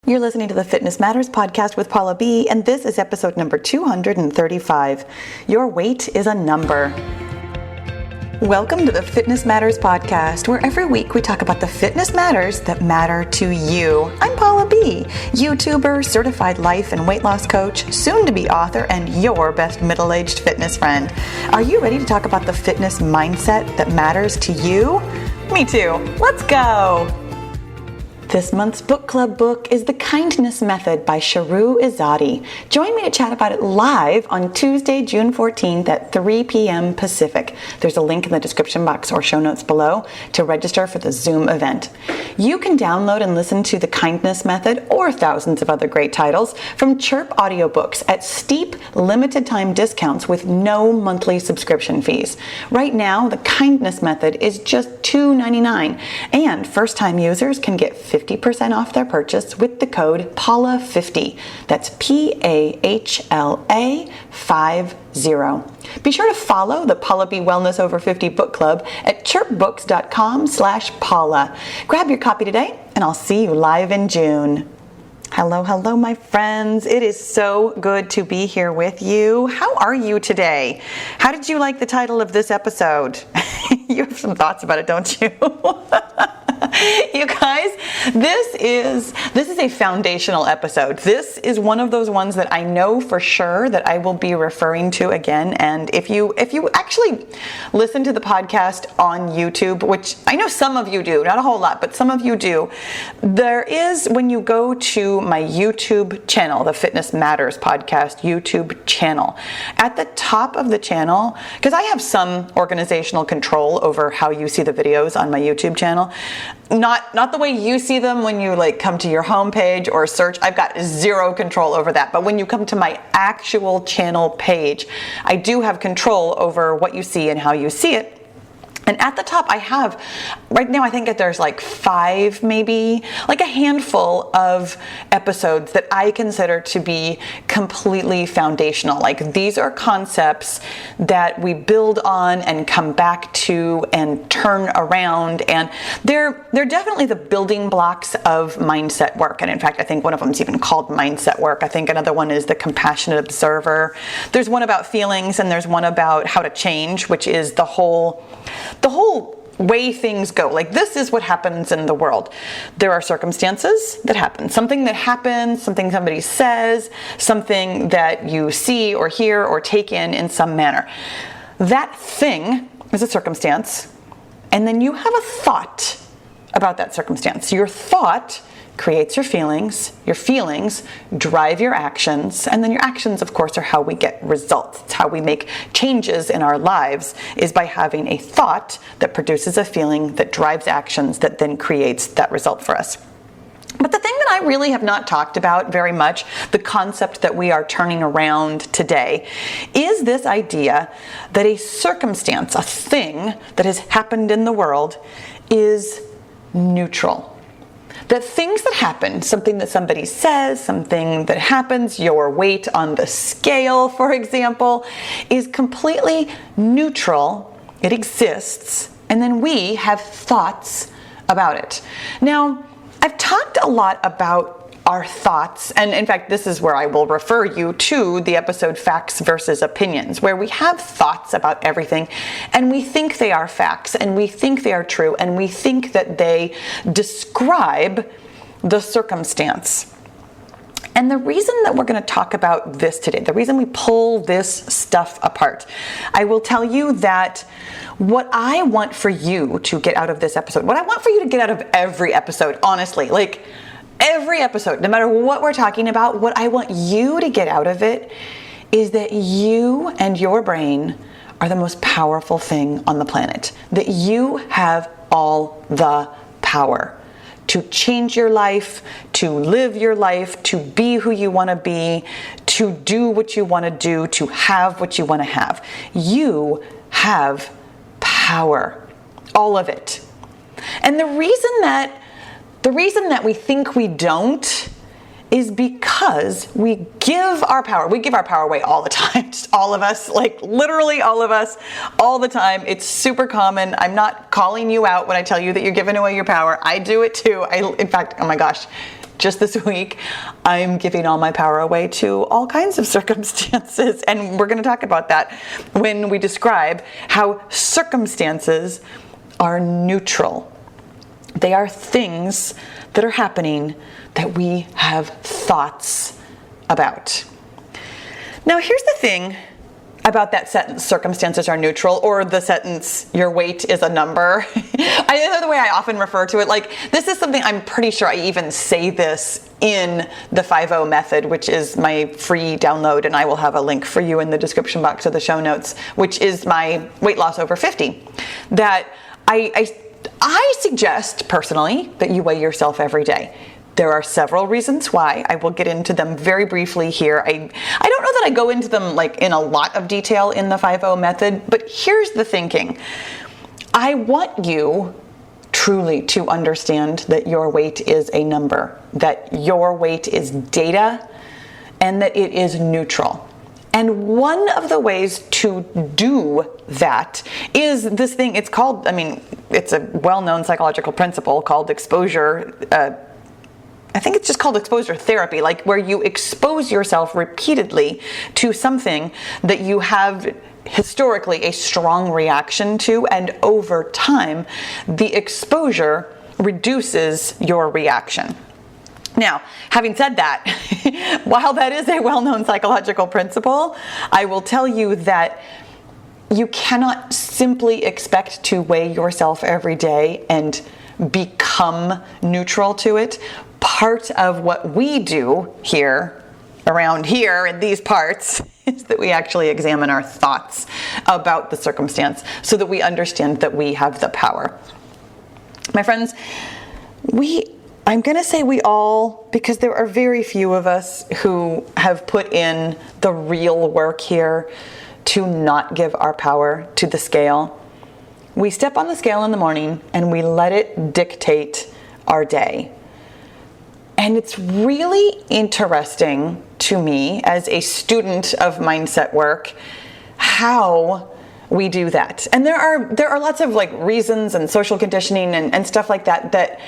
You're listening to the Fitness Matters podcast with Paula B, and this is episode number 235. Your weight is a number. Welcome to the Fitness Matters podcast, where every week we talk about the fitness matters that matter to you. I'm Paula B, YouTuber, certified life and weight loss coach, soon-to-be author, and your best middle-aged fitness friend. Are you ready to talk about the fitness mindset that matters to you? Me too. Let's go. This month's book club book is The Kindness Method by Shahroo Izadi. Join me to chat about it live on Tuesday, June 14th at 3 p.m. Pacific. There's a link in the description box or show notes below to register for the Zoom event. You can download and listen to The Kindness Method or thousands of other great titles from Chirp audiobooks at steep, limited time discounts with no monthly subscription fees. Right now, The Kindness Method is just $2.99, and first-time users can get 50% off their purchase with the code PAULA50. That's PAHLA 50. Be sure to follow the Paula B Wellness Over 50 book club at chirpbooks.com/Paula. Grab your copy today, and I'll see you live in June. Hello, my friends. It is so good to be here with you. How are you today? How did you like the title of this episode? You have some thoughts about it, don't you? You guys, this is a foundational episode. This is one of those ones that I know for sure that I will be referring to again. And if you actually listen to the podcast on YouTube, which I know some of you do, not a whole lot, but some of you do, there is, when you go to my YouTube channel, the Fitness Matters podcast YouTube channel, at the top of the channel, because I have some organizational control over how you see the videos on my YouTube channel. Not the way you see them when you come to your homepage or search. I've got zero control over that. But when you come to my actual channel page, I do have control over what you see and how you see it. And at the top, I have, right now, I think that there's 5, maybe, a handful of episodes that I consider to be completely foundational. These are concepts that we build on and come back to and turn around. And they're definitely the building blocks of mindset work. And in fact, I think one of them is even called mindset work. I think another one is the compassionate observer. There's one about feelings, and there's one about how to change, which is the whole way things go. This is what happens in the world. There are circumstances that happen. Something that happens, something somebody says, something that you see or hear or take in some manner. That thing is a circumstance, and then you have a thought about that circumstance. Your thought creates your feelings drive your actions, and then your actions, of course, are how we get results. It's how we make changes in our lives, is by having a thought that produces a feeling that drives actions that then creates that result for us. But the thing that I really have not talked about very much, the concept that we are turning around today, is this idea that a circumstance, a thing that has happened in the world, is neutral. That things that happen, something that somebody says, something that happens, your weight on the scale, for example, is completely neutral. It exists, and then we have thoughts about it. Now, I've talked a lot about our thoughts, and in fact, this is where I will refer you to the episode Facts versus Opinions, where we have thoughts about everything, and we think they are facts, and we think they are true, and we think that they describe the circumstance. And the reason that we're going to talk about this today, the reason we pull this stuff apart, I will tell you that what I want for you to get out of this episode, what I want for you to get out of every episode, honestly, every episode, no matter what we're talking about, what I want you to get out of it is that you and your brain are the most powerful thing on the planet. That you have all the power to change your life, to live your life, to be who you want to be, to do what you want to do, to have what you want to have. You have power, all of it. And the reason that we think we don't is because we give our power away all the time. Just all of us, literally all of us, all the time. It's super common. I'm not calling you out when I tell you that you're giving away your power. I do it too. In fact, oh my gosh, just this week, I'm giving all my power away to all kinds of circumstances. And we're going to talk about that when we describe how circumstances are neutral. They are things that are happening that we have thoughts about. Now, here's the thing about that sentence, circumstances are neutral, or the sentence, your weight is a number. The way I often refer to it, like, this is something I'm pretty sure I even say this in the 5-0 method, which is my free download, and I will have a link for you in the description box of the show notes, which is my weight loss over 50. That I suggest personally that you weigh yourself every day. There are several reasons why. I will get into them very briefly here. I don't know that I go into them like in a lot of detail in the 5-0 method, but here's the thinking. I want you truly to understand that your weight is a number, that your weight is data, and that it is neutral. And one of the ways to do that is this thing, it's called, it's a well-known psychological principle called exposure. I think it's just called exposure therapy, like where you expose yourself repeatedly to something that you have historically a strong reaction to, and over time, the exposure reduces your reaction. Now, having said that, while that is a well-known psychological principle, I will tell you that you cannot simply expect to weigh yourself every day and become neutral to it. Part of what we do here, around here in these parts, is that we actually examine our thoughts about the circumstance so that we understand that we have the power. My friends, I'm going to say we all, because there are very few of us who have put in the real work here to not give our power to the scale. We step on the scale in the morning and we let it dictate our day. And it's really interesting to me as a student of mindset work how we do that. And there are lots of like reasons and social conditioning and stuff like that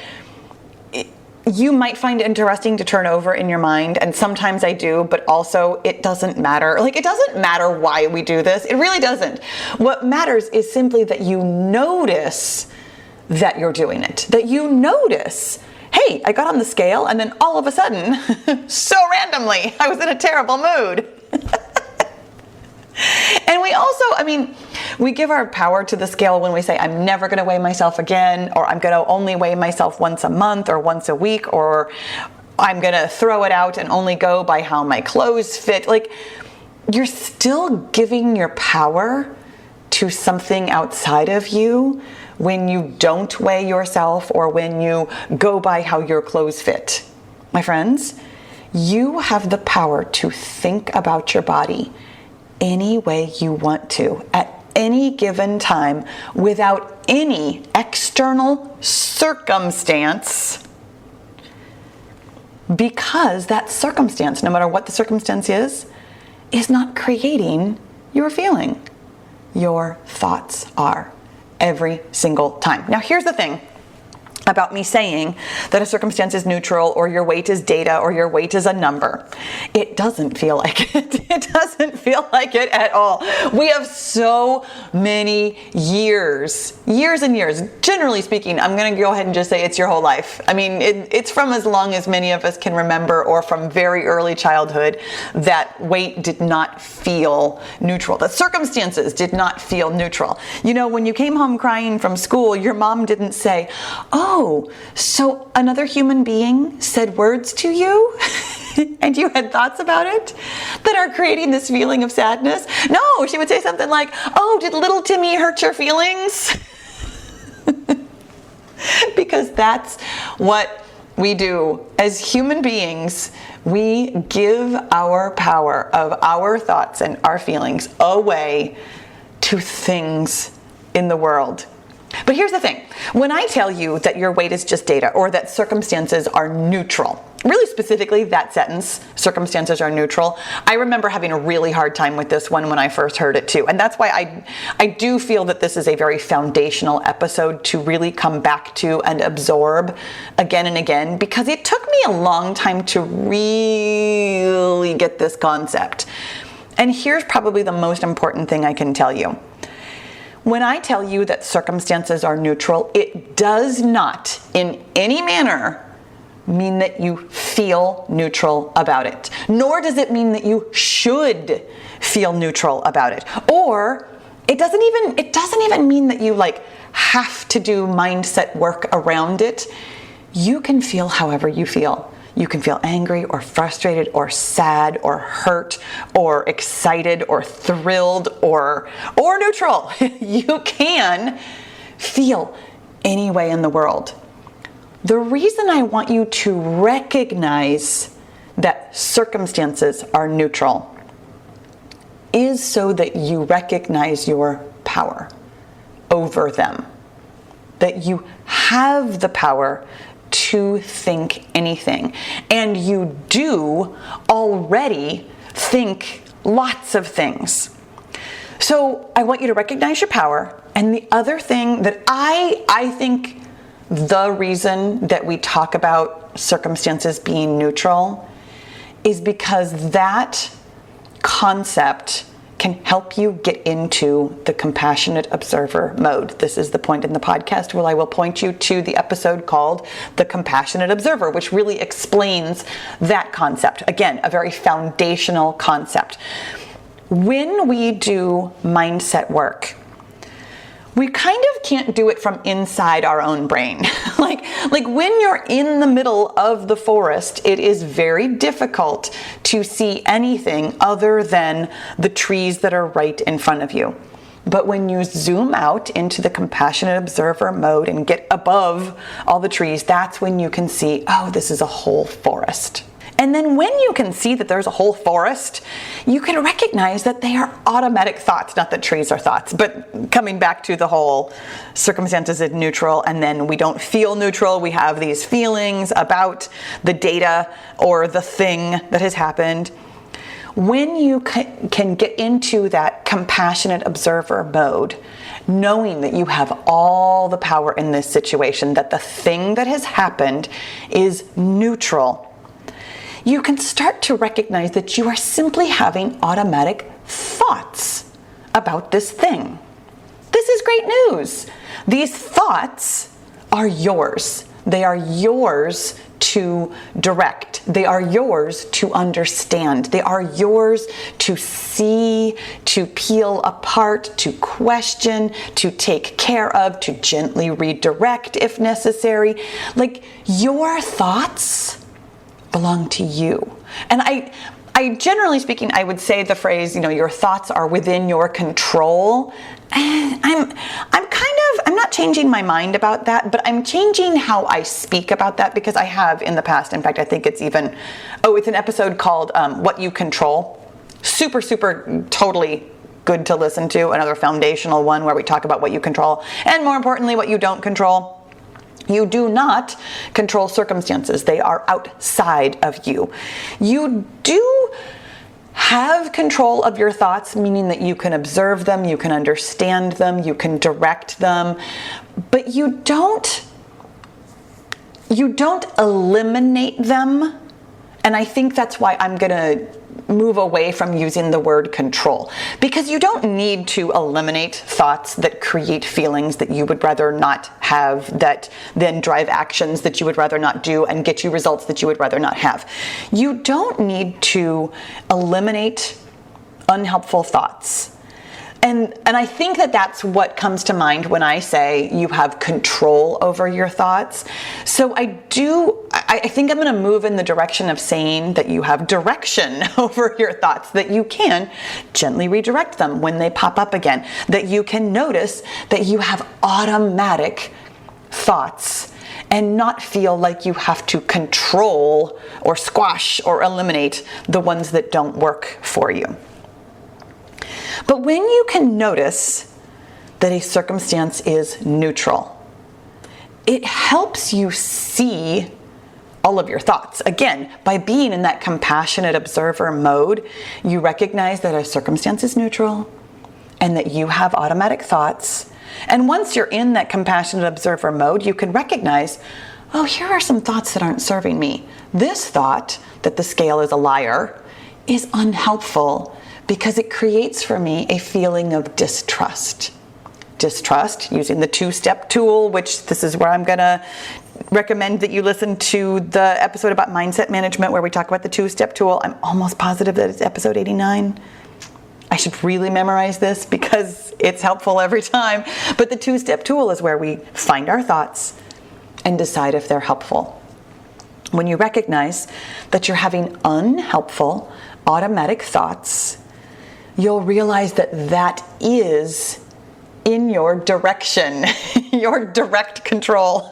you might find interesting to turn over in your mind, and sometimes I do, but also it doesn't matter. Like, it doesn't matter why we do this. It really doesn't. What matters is simply that you notice that you're doing it, that you notice, hey, I got on the scale and then all of a sudden, so randomly, I was in a terrible mood. And we also, we give our power to the scale when we say, I'm never going to weigh myself again, or I'm going to only weigh myself once a month or once a week, or I'm going to throw it out and only go by how my clothes fit. Like, you're still giving your power to something outside of you when you don't weigh yourself or when you go by how your clothes fit. My friends, you have the power to think about your body any way you want to at any given time without any external circumstance, because that circumstance, no matter what the circumstance is not creating your feeling. Your thoughts are every single time. Now, here's the thing about me saying that a circumstance is neutral, or your weight is data, or your weight is a number. It doesn't feel like it. It doesn't feel like it at all. We have so many years and years. Generally speaking, I'm going to go ahead and just say it's your whole life. It's from as long as many of us can remember, or from very early childhood, that weight did not feel neutral. That circumstances did not feel neutral. When you came home crying from school, your mom didn't say, "Oh, so another human being said words to you and you had thoughts about it that are creating this feeling of sadness." No, she would say something like, "Oh, did little Timmy hurt your feelings?" Because that's what we do as human beings. We give our power of our thoughts and our feelings away to things in the world. But here's the thing. When I tell you that your weight is just data, or that circumstances are neutral, really specifically that sentence, circumstances are neutral. I remember having a really hard time with this one when I first heard it too. And that's why I do feel that this is a very foundational episode to really come back to and absorb again and again, because it took me a long time to really get this concept. And here's probably the most important thing I can tell you. When I tell you that circumstances are neutral, it does not in any manner mean that you feel neutral about it. Nor does it mean that you should feel neutral about it. Or it doesn't even mean that you have to do mindset work around it. You can feel however you feel. You can feel angry or frustrated or sad or hurt or excited or thrilled or neutral. You can feel any way in the world. The reason I want you to recognize that circumstances are neutral is so that you recognize your power over them. That you have the power to think anything. And you do already think lots of things. So I want you to recognize your power. And the other thing that I think the reason that we talk about circumstances being neutral is because that concept can help you get into the compassionate observer mode. This is the point in the podcast where I will point you to the episode called The Compassionate Observer, which really explains that concept. Again, a very foundational concept. When we do mindset work, we kind of can't do it from inside our own brain. like when you're in the middle of the forest, it is very difficult to see anything other than the trees that are right in front of you. But when you zoom out into the compassionate observer mode and get above all the trees, that's when you can see, oh, this is a whole forest. And then when you can see that there's a whole forest, you can recognize that they are automatic thoughts. Not that trees are thoughts, but coming back to the whole circumstances is neutral, and then we don't feel neutral. We have these feelings about the data or the thing that has happened. When you can get into that compassionate observer mode, knowing that you have all the power in this situation, that the thing that has happened is neutral, you can start to recognize that you are simply having automatic thoughts about this thing. This is great news. These thoughts are yours. They are yours to direct. They are yours to understand. They are yours to see, to peel apart, to question, to take care of, to gently redirect if necessary. Like, your thoughts belong to you. And I generally speaking, I would say the phrase, your thoughts are within your control. And I'm not changing my mind about that, but I'm changing how I speak about that, because I have in the past. In fact, I think it's an episode called What You Control. Super, totally good to listen to. Another foundational one where we talk about what you control, and more importantly, what you don't control. You do not control circumstances. They are outside of you. You do have control of your thoughts, meaning that you can observe them, you can understand them, you can direct them, but you don't eliminate them. And I think that's why I'm going to move away from using the word control, because you don't need to eliminate thoughts that create feelings that you would rather not have, that then drive actions that you would rather not do and get you results that you would rather not have. You don't need to eliminate unhelpful thoughts. And I think that that's what comes to mind when I say you have control over your thoughts. So I think I'm going to move in the direction of saying that you have direction over your thoughts, that you can gently redirect them when they pop up again, that you can notice that you have automatic thoughts and not feel like you have to control or squash or eliminate the ones that don't work for you. But when you can notice that a circumstance is neutral, it helps you see all of your thoughts. Again, by being in that compassionate observer mode, you recognize that a circumstance is neutral and that you have automatic thoughts. And once you're in that compassionate observer mode, you can recognize, oh, here are some thoughts that aren't serving me. This thought that the scale is a liar is unhelpful because it creates for me a feeling of distrust. Distrust, using the two-step tool, which this is where I'm going to recommend that you listen to the episode about mindset management where we talk about the two-step tool. I'm almost positive that it's episode 89. I should really memorize this because it's helpful every time. But the two-step tool is where we find our thoughts and decide if they're helpful. When you recognize that you're having unhelpful, automatic thoughts, you'll realize that that is in your direction, your direct control.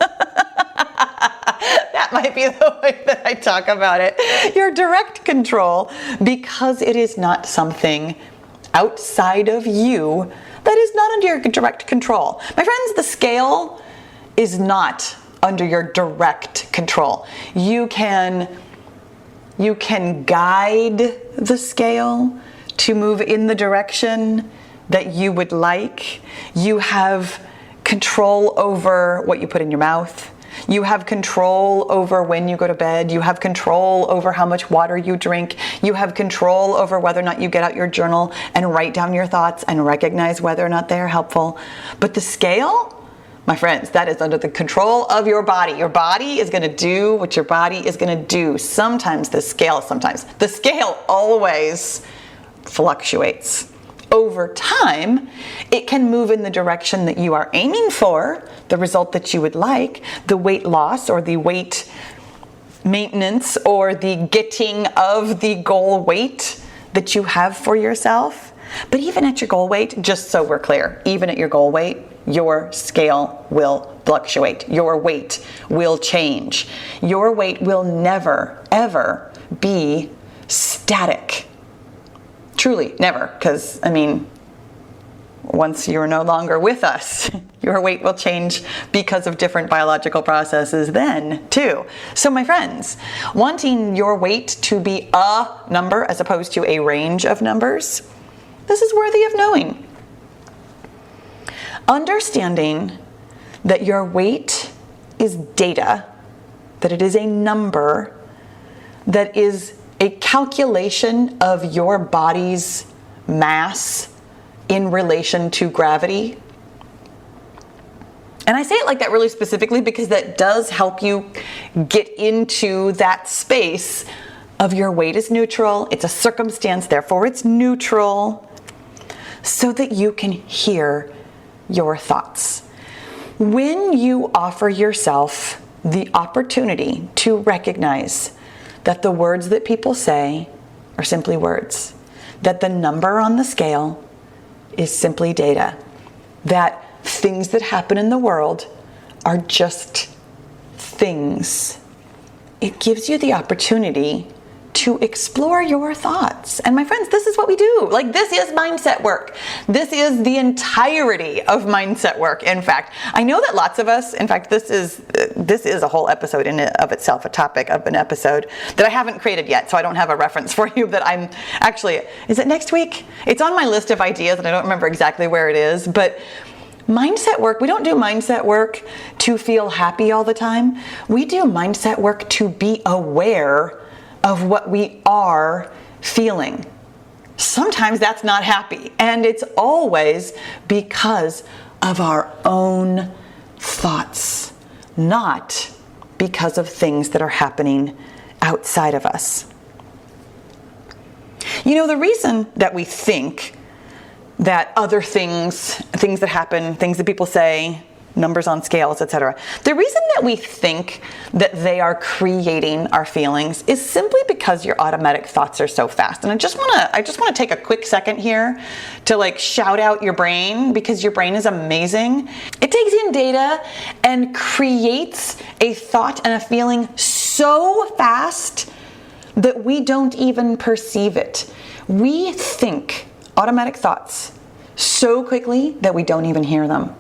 That might be the way that I talk about it. Your direct control, because it is not something outside of you that is not under your direct control. My friends, the scale is not under your direct control. You can guide the scale to move in the direction that you would like. You have control over what you put in your mouth. You have control over when you go to bed. You have control over how much water you drink. You have control over whether or not you get out your journal and write down your thoughts and recognize whether or not they are helpful. But the scale, my friends, that is under the control of your body. Your body is going to do what your body is going to do. Sometimes the scale always fluctuates. Over time, it can move in the direction that you are aiming for, the result that you would like, the weight loss or the weight maintenance or the getting of the goal weight that you have for yourself. But even at your goal weight, just so we're clear, even at your goal weight, your scale will fluctuate. Your weight will change. Your weight will never, ever be static. Truly, never, because, once you're no longer with us, your weight will change because of different biological processes then, too. So, my friends, wanting your weight to be a number as opposed to a range of numbers, this is worthy of knowing. Understanding that your weight is data, that it is a number, that is a calculation of your body's mass in relation to gravity. And I say it like that really specifically because that does help you get into that space of your weight is neutral, it's a circumstance, therefore it's neutral, so that you can hear your thoughts. When you offer yourself the opportunity to recognize that the words that people say are simply words, that the number on the scale is simply data, that things that happen in the world are just things. It gives you the opportunity to explore your thoughts. And my friends, this is what we do. This is mindset work. This is the entirety of mindset work. In fact, I know that lots of us, in fact, this is a whole episode in and of itself, a topic of an episode that I haven't created yet, so I don't have a reference for you that I'm actually, is it next week? It's on my list of ideas and I don't remember exactly where it is, but mindset work, we don't do mindset work to feel happy all the time. We do mindset work to be aware of what we are feeling. Sometimes that's not happy, and it's always because of our own thoughts, not because of things that are happening outside of us. The reason that we think that other things that happen, things that people say, numbers on scales, etc. The reason that we think that they are creating our feelings is simply because your automatic thoughts are so fast. And I just want to take a quick second here to shout out your brain, because your brain is amazing. It takes in data and creates a thought and a feeling so fast that we don't even perceive it. We think automatic thoughts so quickly that we don't even hear them.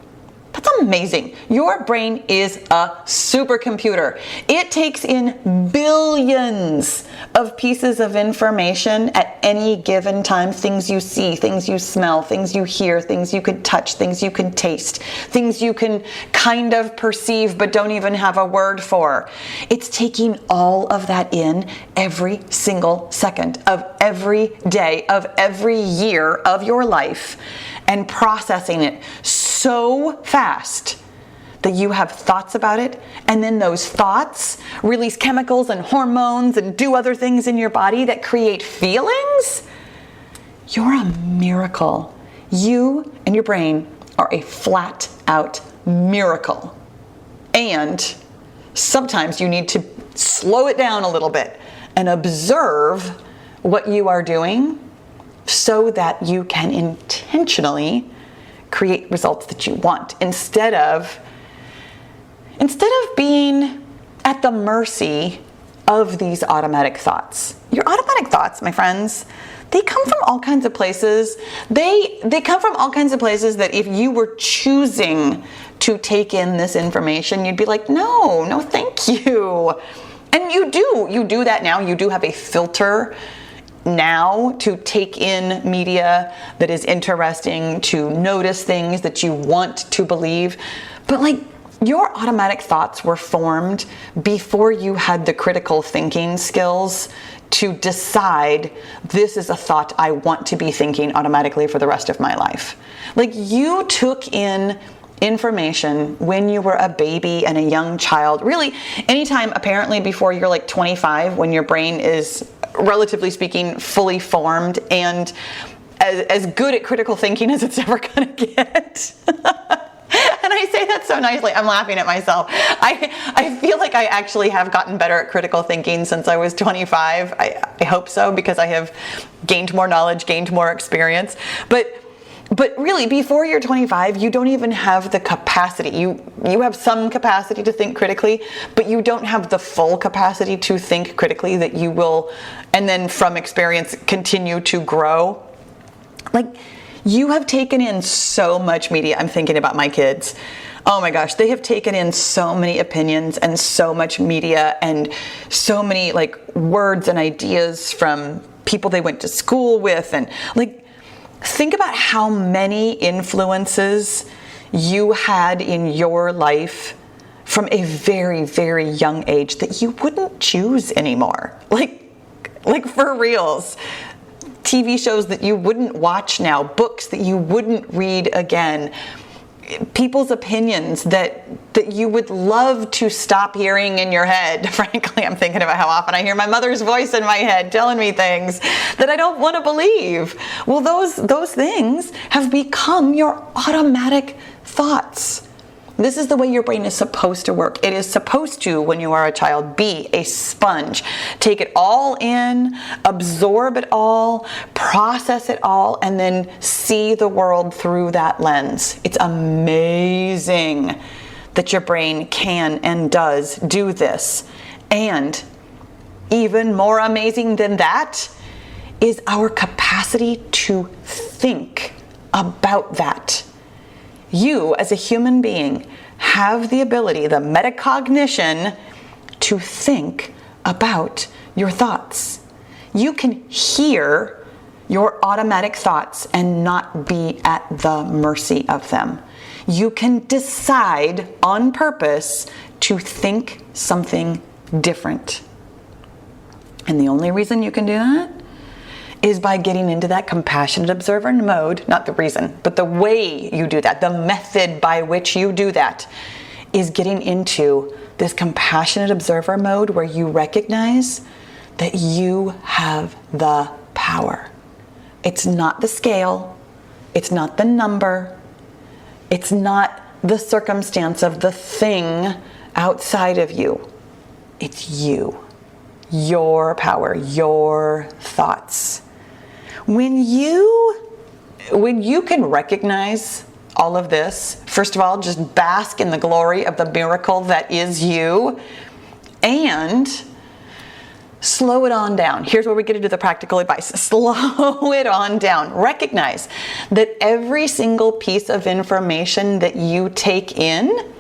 That's amazing. Your brain is a supercomputer. It takes in billions of pieces of information at any given time. Things you see, things you smell, things you hear, things you can touch, things you can taste, things you can kind of perceive but don't even have a word for. It's taking all of that in every single second of every day of every year of your life and processing it so fast that you have thoughts about it, and then those thoughts release chemicals and hormones and do other things in your body that create feelings. You're a miracle. You and your brain are a flat out miracle. And sometimes you need to slow it down a little bit and observe what you are doing so that you can intentionally create results that you want instead of being at the mercy of these automatic thoughts. Your automatic thoughts, my friends, they come from all kinds of places. They come from all kinds of places that if you were choosing to take in this information, you'd be like, no, thank you. And you do that now. You do have a filter now to take in media that is interesting, to notice things that you want to believe. But like, your automatic thoughts were formed before you had the critical thinking skills to decide, this is a thought I want to be thinking automatically for the rest of my life. Like, you took in information when you were a baby and a young child, really anytime apparently before you're like 25, when your brain is, relatively speaking, fully formed and as good at critical thinking as it's ever gonna get. And I say that so nicely. I'm laughing at myself. I feel like I actually have gotten better at critical thinking since I was 25. I hope so, because I have gained more knowledge, gained more experience. But really, before you're 25, you don't even have the capacity. You have some capacity to think critically, but you don't have the full capacity to think critically that you will, and then from experience, continue to grow. Like, you have taken in so much media. I'm thinking about my kids. Oh my gosh, they have taken in so many opinions and so much media and so many like words and ideas from people they went to school with. And like, think about how many influences you had in your life from a very, very young age that you wouldn't choose anymore. Like for reals. TV shows that you wouldn't watch now, books that you wouldn't read again, people's opinions that you would love to stop hearing in your head. Frankly, I'm thinking about how often I hear my mother's voice in my head telling me things that I don't want to believe. Well, those things have become your automatic thoughts. This is the way your brain is supposed to work. It is supposed to, when you are a child, be a sponge. Take it all in, absorb it all, process it all, and then see the world through that lens. It's amazing that your brain can and does do this. And even more amazing than that is our capacity to think about that. You, as a human being, have the ability, the metacognition, to think about your thoughts. You can hear your automatic thoughts and not be at the mercy of them. You can decide on purpose to think something different. And the only reason you can do that is by getting into that compassionate observer mode. Not the reason, but the way you do that, the method by which you do that, is getting into this compassionate observer mode where you recognize that you have the power. It's not the scale, it's not the number, it's not the circumstance of the thing outside of you. It's you, your power, your thoughts. When you can recognize all of this, first of all, just bask in the glory of the miracle that is you, and slow it on down. Here's where we get into the practical advice. Slow it on down. Recognize that every single piece of information that you take in,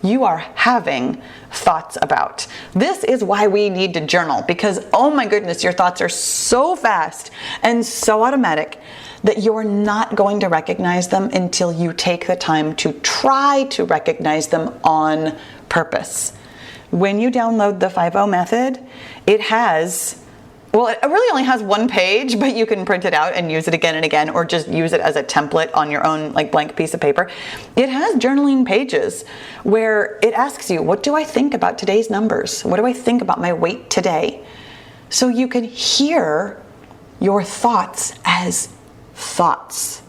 you are having thoughts about. This is why we need to journal, because oh my goodness, your thoughts are so fast and so automatic that you're not going to recognize them until you take the time to try to recognize them on purpose. When you download the 5-0 method, it really only has one page, but you can print it out and use it again and again, or just use it as a template on your own blank piece of paper. It has journaling pages where it asks you, what do I think about today's numbers? What do I think about my weight today? So you can hear your thoughts as thoughts.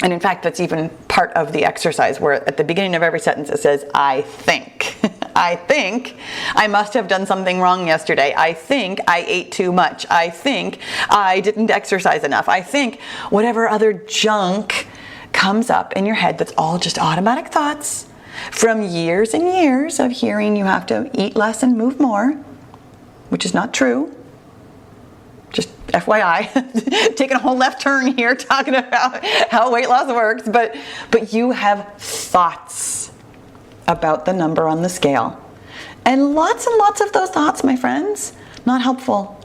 And in fact, that's even part of the exercise, where at the beginning of every sentence it says, I think. I think I must have done something wrong yesterday. I think I ate too much. I think I didn't exercise enough. I think whatever other junk comes up in your head that's all just automatic thoughts from years and years of hearing you have to eat less and move more, which is not true. Just FYI, taking a whole left turn here talking about how weight loss works, but you have thoughts about the number on the scale. And lots of those thoughts, my friends, not helpful.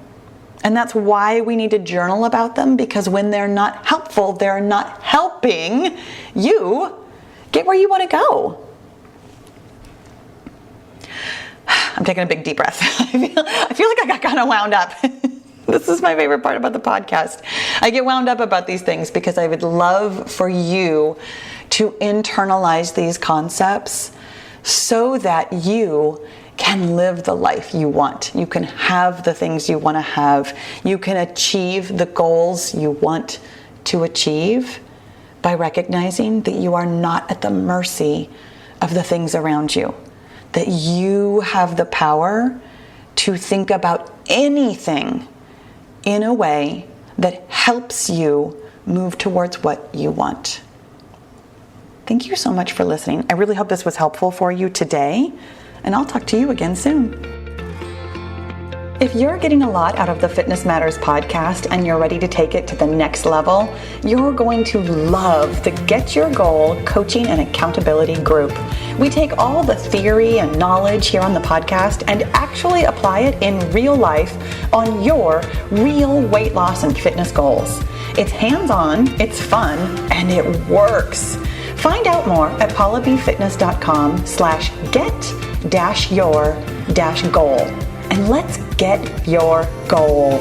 And that's why we need to journal about them, because when they're not helpful, they're not helping you get where you want to go. I'm taking a big deep breath. I feel like I got kind of wound up. This is my favorite part about the podcast. I get wound up about these things because I would love for you to internalize these concepts so that you can live the life you want. You can have the things you want to have. You can achieve the goals you want to achieve by recognizing that you are not at the mercy of the things around you. That you have the power to think about anything in a way that helps you move towards what you want. Thank you so much for listening. I really hope this was helpful for you today, and I'll talk to you again soon. If you're getting a lot out of the Fitness Matters podcast and you're ready to take it to the next level, you're going to love the Get Your Goal Coaching and Accountability group. We take all the theory and knowledge here on the podcast and actually apply it in real life on your real weight loss and fitness goals. It's hands-on, it's fun, and it works. Find out more at paulabfitness.com/get-your-goal. And let's get your goal.